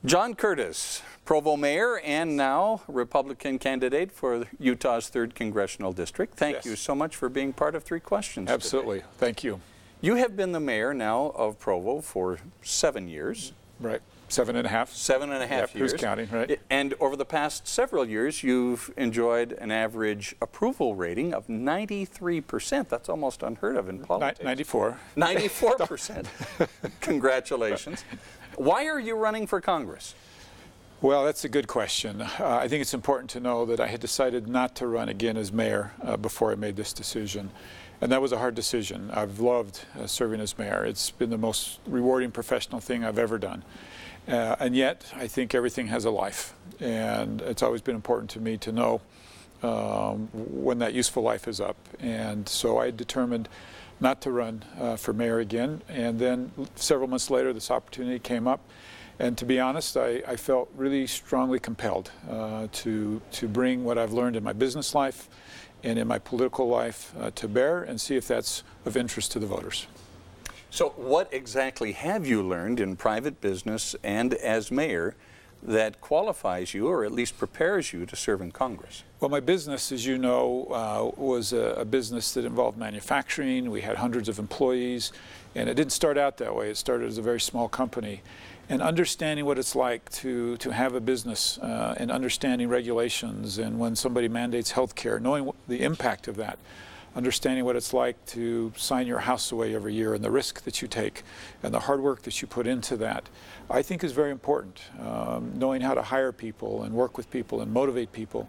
John Curtis, Provo Mayor and now Republican candidate for Utah's 3rd Congressional District. Thank you so much for being part of Three Questions Absolutely. today. Thank you. You have been the mayor now of Provo for 7 years. Right. 7.5. 7.5 years. Who's counting, right? And over the past several years, you've enjoyed an average approval rating of 93%. That's almost unheard of in politics. 94. 94%. Congratulations. Why are you running for Congress? Well, that's a good question. I think it's important to know that I had decided not to run again as mayor before I made this decision. And that was a hard decision. I've loved serving as mayor. It's been the most rewarding professional thing I've ever done. And yet, I think everything has a life. And it's always been important to me to know when that useful life is up. And so I determined not to run for mayor again. And then several months later, this opportunity came up. And to be honest, I felt really strongly compelled to bring what I've learned in my business life and in my political life to bear and see if that's of interest to the voters. So what exactly have you learned in private business and as mayor that qualifies you, or at least prepares you, to serve in Congress? Well, my business, as you know, was a business that involved manufacturing. We had hundreds of employees, and it didn't start out that way. It started as a very small company. And understanding what it's like to have a business and understanding regulations, and when somebody mandates health care, knowing the impact of that, understanding what it's like to sign your house away every year and the risk that you take and the hard work that you put into that, I think is very important. Knowing how to hire people and work with people and motivate people,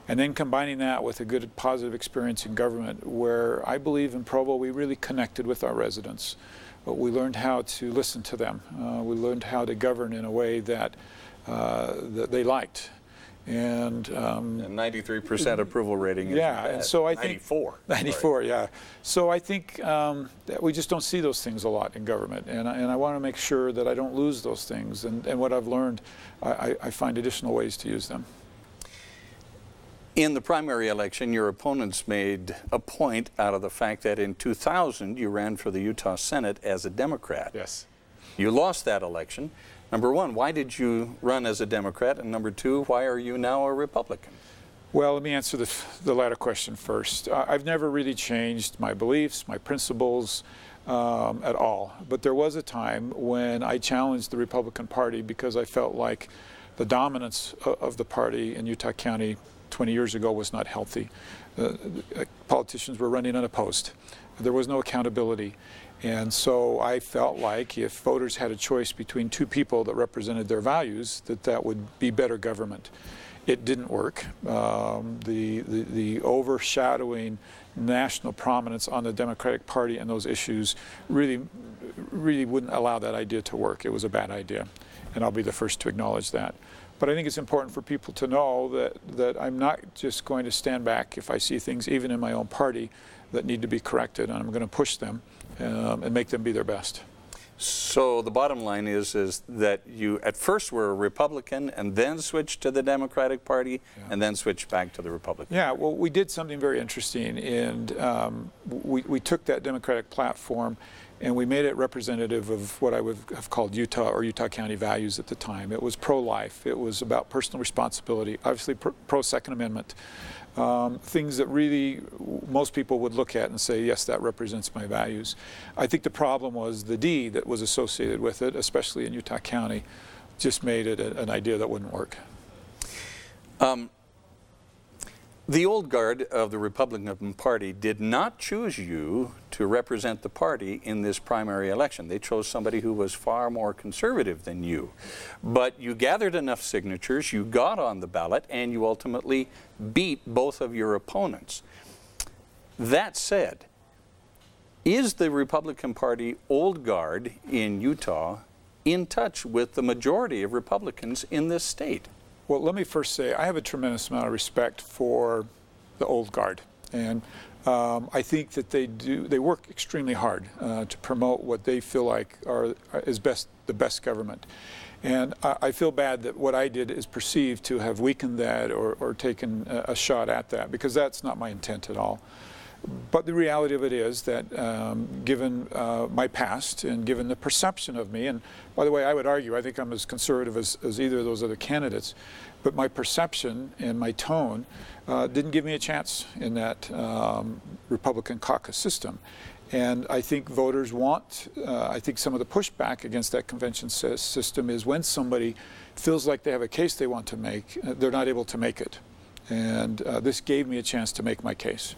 and then combining that with a good positive experience in government, where I believe in Provo we really connected with our residents. We learned how to listen to them. We learned how to govern in a way that they liked. And 93% approval rating. Yeah, and so I think 94, yeah. So I think that we just don't see those things a lot in government, and I want to make sure that I don't lose those things. And what I've learned, I find additional ways to use them. In the primary election, your opponents made a point out of the fact that in 2000 you ran for the Utah Senate as a Democrat. Yes. You lost that election. Number one, why did you run as a Democrat? And number two, why are you now a Republican? Well, let me answer the latter question first. I've never really changed my beliefs, my principles at all. But there was a time when I challenged the Republican Party because I felt like the dominance of the party in Utah County 20 years ago was not healthy. Politicians were running unopposed. There was no accountability. And so I felt like if voters had a choice between two people that represented their values, that would be better government. It didn't work. The overshadowing national prominence on the Democratic Party and those issues really wouldn't allow that idea to work. It was a bad idea, and I'll be the first to acknowledge that. But I think it's important for people to know that I'm not just going to stand back if I see things, even in my own party, that need to be corrected, and I'm going to push them and make them be their best. So the bottom line is that you at first were a Republican and then switched to the Democratic Party, and then switched back to the Republican Party. Well, we did something very interesting, and we took that Democratic platform and we made it representative of what I would have called Utah or Utah County values at the time. It was pro-life. It was about personal responsibility, obviously pro-Second Amendment. Things that really most people would look at and say, yes, that represents my values. I think the problem was the D that was associated with it, especially in Utah County, just made it an idea that wouldn't work. The old guard of the Republican Party did not choose you to represent the party in this primary election. They chose somebody who was far more conservative than you. But you gathered enough signatures, you got on the ballot, and you ultimately beat both of your opponents. That said, is the Republican Party old guard in Utah in touch with the majority of Republicans in this state? Well, let me first say I have a tremendous amount of respect for the old guard, and I think that they work extremely hard to promote what they feel like is the best government. And I feel bad that what I did is perceived to have weakened that or taken a shot at that, because that's not my intent at all. But the reality of it is that given my past and given the perception of me, and by the way, I would argue I think I'm as conservative as either of those other candidates, but my perception and my tone didn't give me a chance in that Republican caucus system. And I think voters want, I think some of the pushback against that convention system is when somebody feels like they have a case they want to make, they're not able to make it. And this gave me a chance to make my case.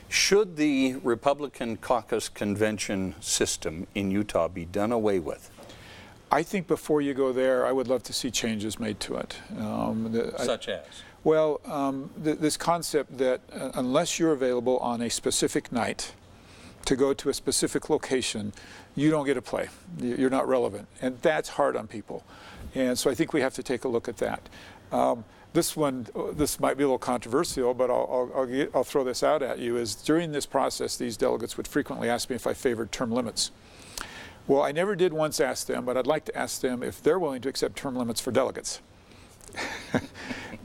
Should the Republican caucus convention system in Utah be done away with? I think before you go there, I would love to see changes made to it. Such as? Well, this concept that unless you're available on a specific night to go to a specific location, you don't get to play. You're not relevant. And that's hard on people. And so I think we have to take a look at that. This might be a little controversial, but I'll throw this out at you, is during this process, these delegates would frequently ask me if I favored term limits. Well, I never did once ask them, but I'd like to ask them if they're willing to accept term limits for delegates.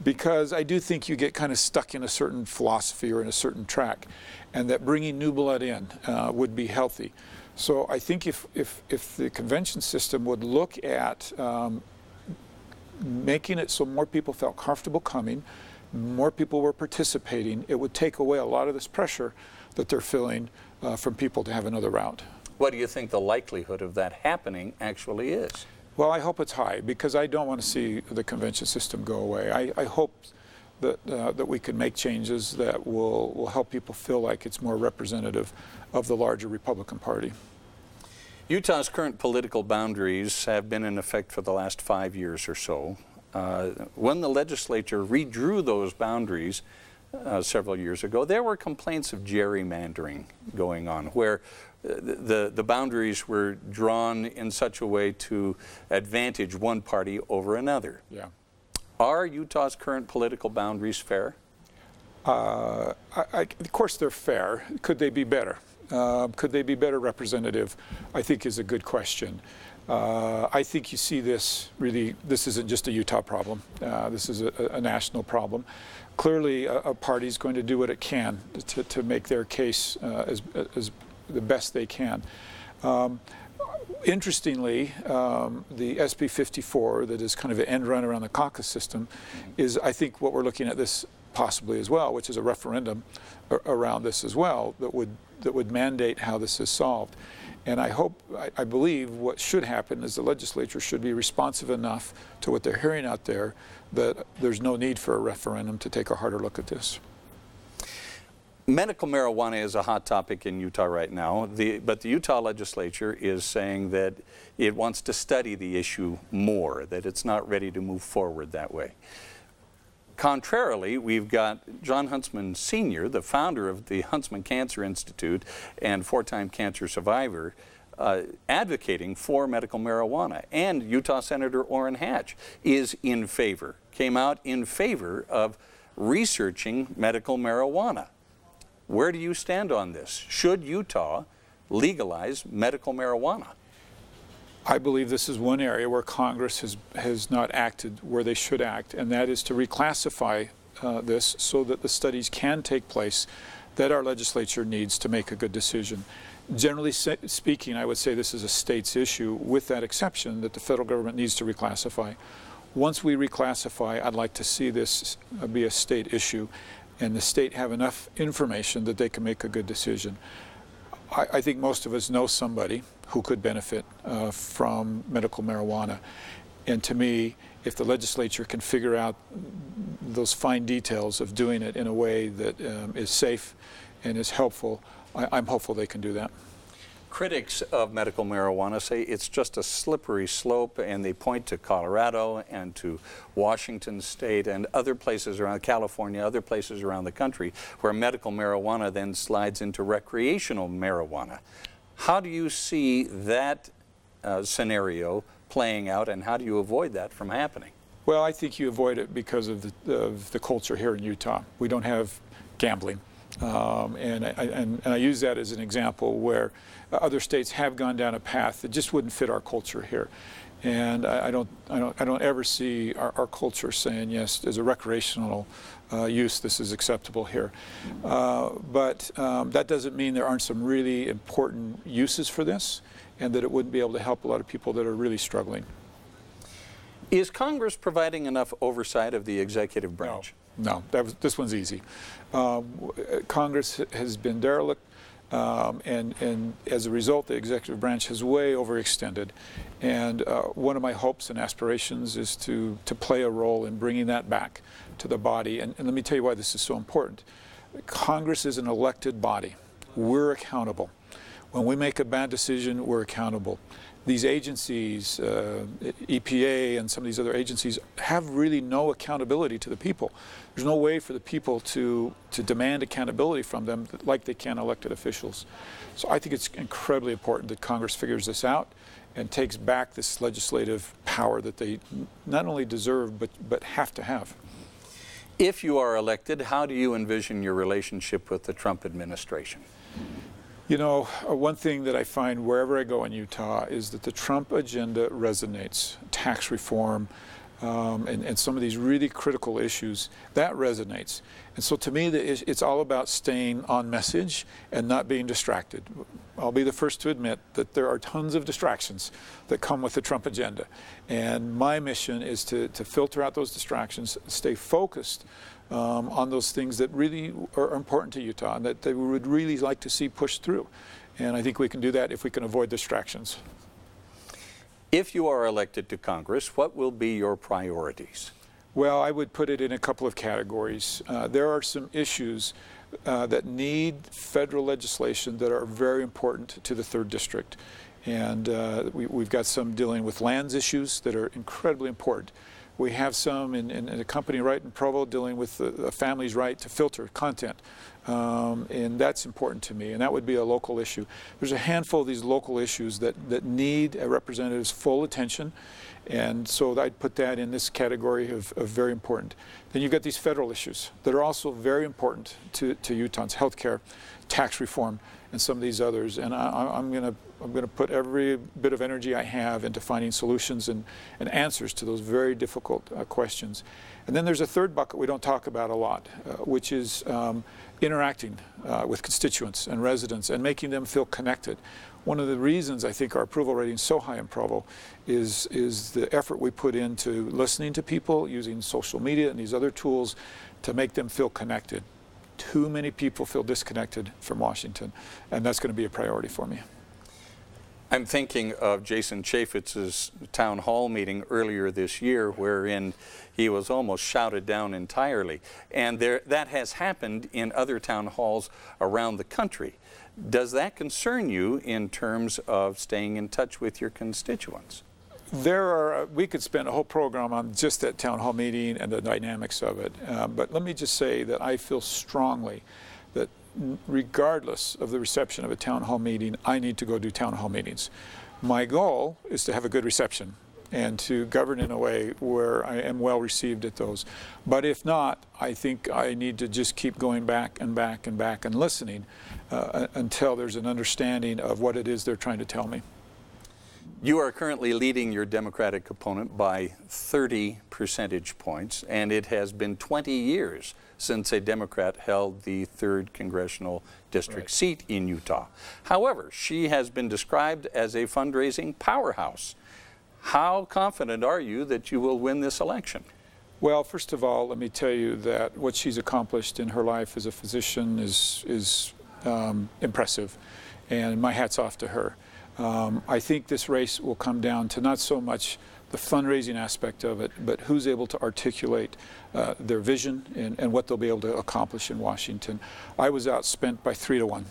Because I do think you get kind of stuck in a certain philosophy or in a certain track, and that bringing new blood in would be healthy. So I think if the convention system would look at making it so more people felt comfortable coming, more people were participating, it would take away a lot of this pressure that they're feeling from people to have another route. What do you think the likelihood of that happening actually is? Well, I hope it's high, because I don't want to see the convention system go away. I hope that we can make changes that will help people feel like it's more representative of the larger Republican Party. Utah's current political boundaries have been in effect for the last 5 years or so. When the legislature redrew those boundaries several years ago, there were complaints of gerrymandering going on, where the boundaries were drawn in such a way to advantage one party over another. Yeah. Are Utah's current political boundaries fair? Of course they're fair. Could they be better? Could they be better representative? I think is a good question. I think you see this really, this isn't just a Utah problem. This is a national problem. Clearly a party's going to do what it can to make their case as the best they can. Interestingly, the SB 54, that is kind of an end run around the caucus system, is I think what we're looking at this possibly as well, which is a referendum around this as well, that would mandate how this is solved. And I believe what should happen is the legislature should be responsive enough to what they're hearing out there that there's no need for a referendum to take a harder look at this. Medical marijuana is a hot topic in Utah right now, but the Utah legislature is saying that it wants to study the issue more, that it's not ready to move forward that way. Contrarily, we've got John Huntsman Sr., the founder of the Huntsman Cancer Institute and four-time cancer survivor, advocating for medical marijuana. And Utah Senator Orrin Hatch is in favor, came out in favor of researching medical marijuana. Where do you stand on this? Should Utah legalize medical marijuana? I believe this is one area where Congress has not acted where they should act, and that is to reclassify this so that the studies can take place that our legislature needs to make a good decision. Generally speaking, I would say this is a state's issue, with that exception that the federal government needs to reclassify. Once we reclassify, I'd like to see this be a state issue, and the state have enough information that they can make a good decision. I think most of us know somebody who could benefit from medical marijuana. And to me, if the legislature can figure out those fine details of doing it in a way that is safe and is helpful, I'm hopeful they can do that. Critics of medical marijuana say it's just a slippery slope, and they point to Colorado and to Washington State and other places around California, other places around the country, where medical marijuana then slides into recreational marijuana. How do you see that scenario playing out, and how do you avoid that from happening? Well, I think you avoid it because of the culture here in Utah. We don't have gambling. And I use that as an example where other states have gone down a path that just wouldn't fit our culture here. And I don't ever see our culture saying, yes, as a recreational use, this is acceptable here. But that doesn't mean there aren't some really important uses for this, and that it wouldn't be able to help a lot of people that are really struggling. Is Congress providing enough oversight of the executive branch? No, this one's easy. Congress has been derelict, and as a result, the executive branch has way overextended. And one of my hopes and aspirations is to play a role in bringing that back to the body. And let me tell you why this is so important. Congress is an elected body. We're accountable. When we make a bad decision, we're accountable. These agencies, EPA and some of these other agencies, have really no accountability to the people. There's no way for the people to demand accountability from them like they can elected officials. So I think it's incredibly important that Congress figures this out and takes back this legislative power that they not only deserve but have to have. If you are elected, how do you envision your relationship with the Trump administration? You know, one thing that I find wherever I go in Utah is that the Trump agenda resonates. Tax reform and some of these really critical issues, that resonates. And so to me, it's all about staying on message and not being distracted. I'll be the first to admit that there are tons of distractions that come with the Trump agenda. And my mission is to filter out those distractions, stay focused on those things that really are important to Utah and that they would really like to see pushed through. And I think we can do that if we can avoid distractions. If you are elected to Congress, what will be your priorities? Well, I would put it in a couple of categories. There are some issues that need federal legislation that are very important to the 3rd District. And we've got some dealing with lands issues that are incredibly important. We have some in a company right in Provo dealing with a family's right to filter content. And that's important to me, and that would be a local issue. There's a handful of these local issues that need a representative's full attention, and so I'd put that in this category of very important. Then you've got these federal issues that are also very important to Utahns: healthcare, tax reform, and some of these others. And I'm going to put every bit of energy I have into finding solutions and answers to those very difficult questions. And then there's a third bucket we don't talk about a lot, which is interacting with constituents and residents and making them feel connected. One of the reasons I think our approval rating is so high in Provo is the effort we put into listening to people, using social media and these other tools to make them feel connected. Too many people feel disconnected from Washington, and that's going to be a priority for me. I'm thinking of Jason Chaffetz's town hall meeting earlier this year, wherein he was almost shouted down entirely. And that has happened in other town halls around the country. Does that concern you in terms of staying in touch with your constituents? We could spend a whole program on just that town hall meeting and the dynamics of it. But let me just say that I feel strongly that regardless of the reception of a town hall meeting, I need to go do town hall meetings. My goal is to have a good reception and to govern in a way where I am well received at those. But if not, I think I need to just keep going back and back and back and listening until there's an understanding of what it is they're trying to tell me. You are currently leading your Democratic opponent by 30 percentage points, and it has been 20 years since a Democrat held the 3rd Congressional District seat in Utah. However, she has been described as a fundraising powerhouse. How confident are you that you will win this election? Well, first of all, let me tell you that what she's accomplished in her life as a physician is impressive, and my hat's off to her. I think this race will come down to not so much the fundraising aspect of it, but who's able to articulate their vision and what they'll be able to accomplish in Washington. I was outspent by 3-1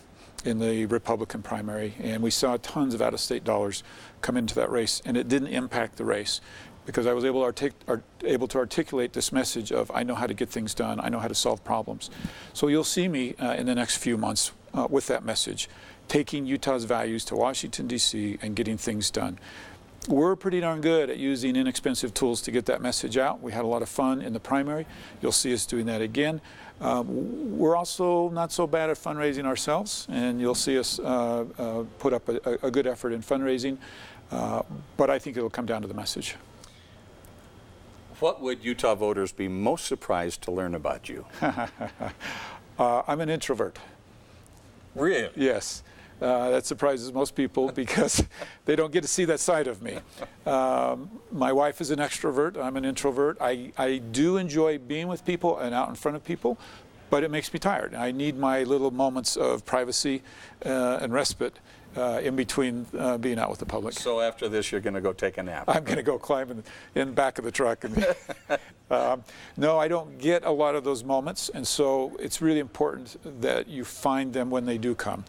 in the Republican primary, and we saw tons of out-of-state dollars come into that race, and it didn't impact the race because I was able to articulate this message of I know how to get things done, I know how to solve problems. So you'll see me in the next few months with that message, taking Utah's values to Washington, D.C. and getting things done. We're pretty darn good at using inexpensive tools to get that message out. We had a lot of fun in the primary. You'll see us doing that again. We're also not so bad at fundraising ourselves, and you'll see us put up a good effort in fundraising. But I think it'll come down to the message. What would Utah voters be most surprised to learn about you? I'm an introvert. Really? Yes. That surprises most people because they don't get to see that side of me. My wife is an extrovert. I'm an introvert. I do enjoy being with people and out in front of people, but it makes me tired. I need my little moments of privacy and respite in between being out with the public. So after this, you're going to go take a nap? I'm going to go climb in the back of the truck. And no, I don't get a lot of those moments, and so it's really important that you find them when they do come.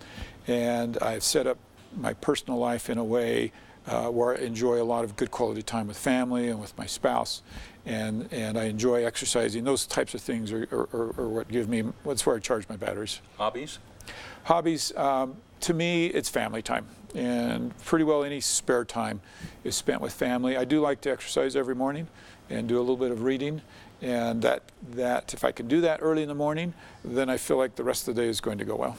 And I've set up my personal life in a way where I enjoy a lot of good quality time with family and with my spouse, and I enjoy exercising. Those types of things are what give me, what's where I charge my batteries. Hobbies? Hobbies, to me, it's family time, and pretty well any spare time is spent with family. I do like to exercise every morning and do a little bit of reading, and that if I can do that early in the morning, then I feel like the rest of the day is going to go well.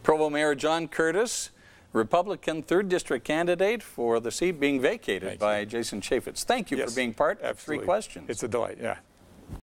Provo Mayor John Curtis, Republican 3rd District candidate for the seat being vacated by Jason Chaffetz. Thank you for being part of Absolutely. 3 Questions. It's a delight, yeah.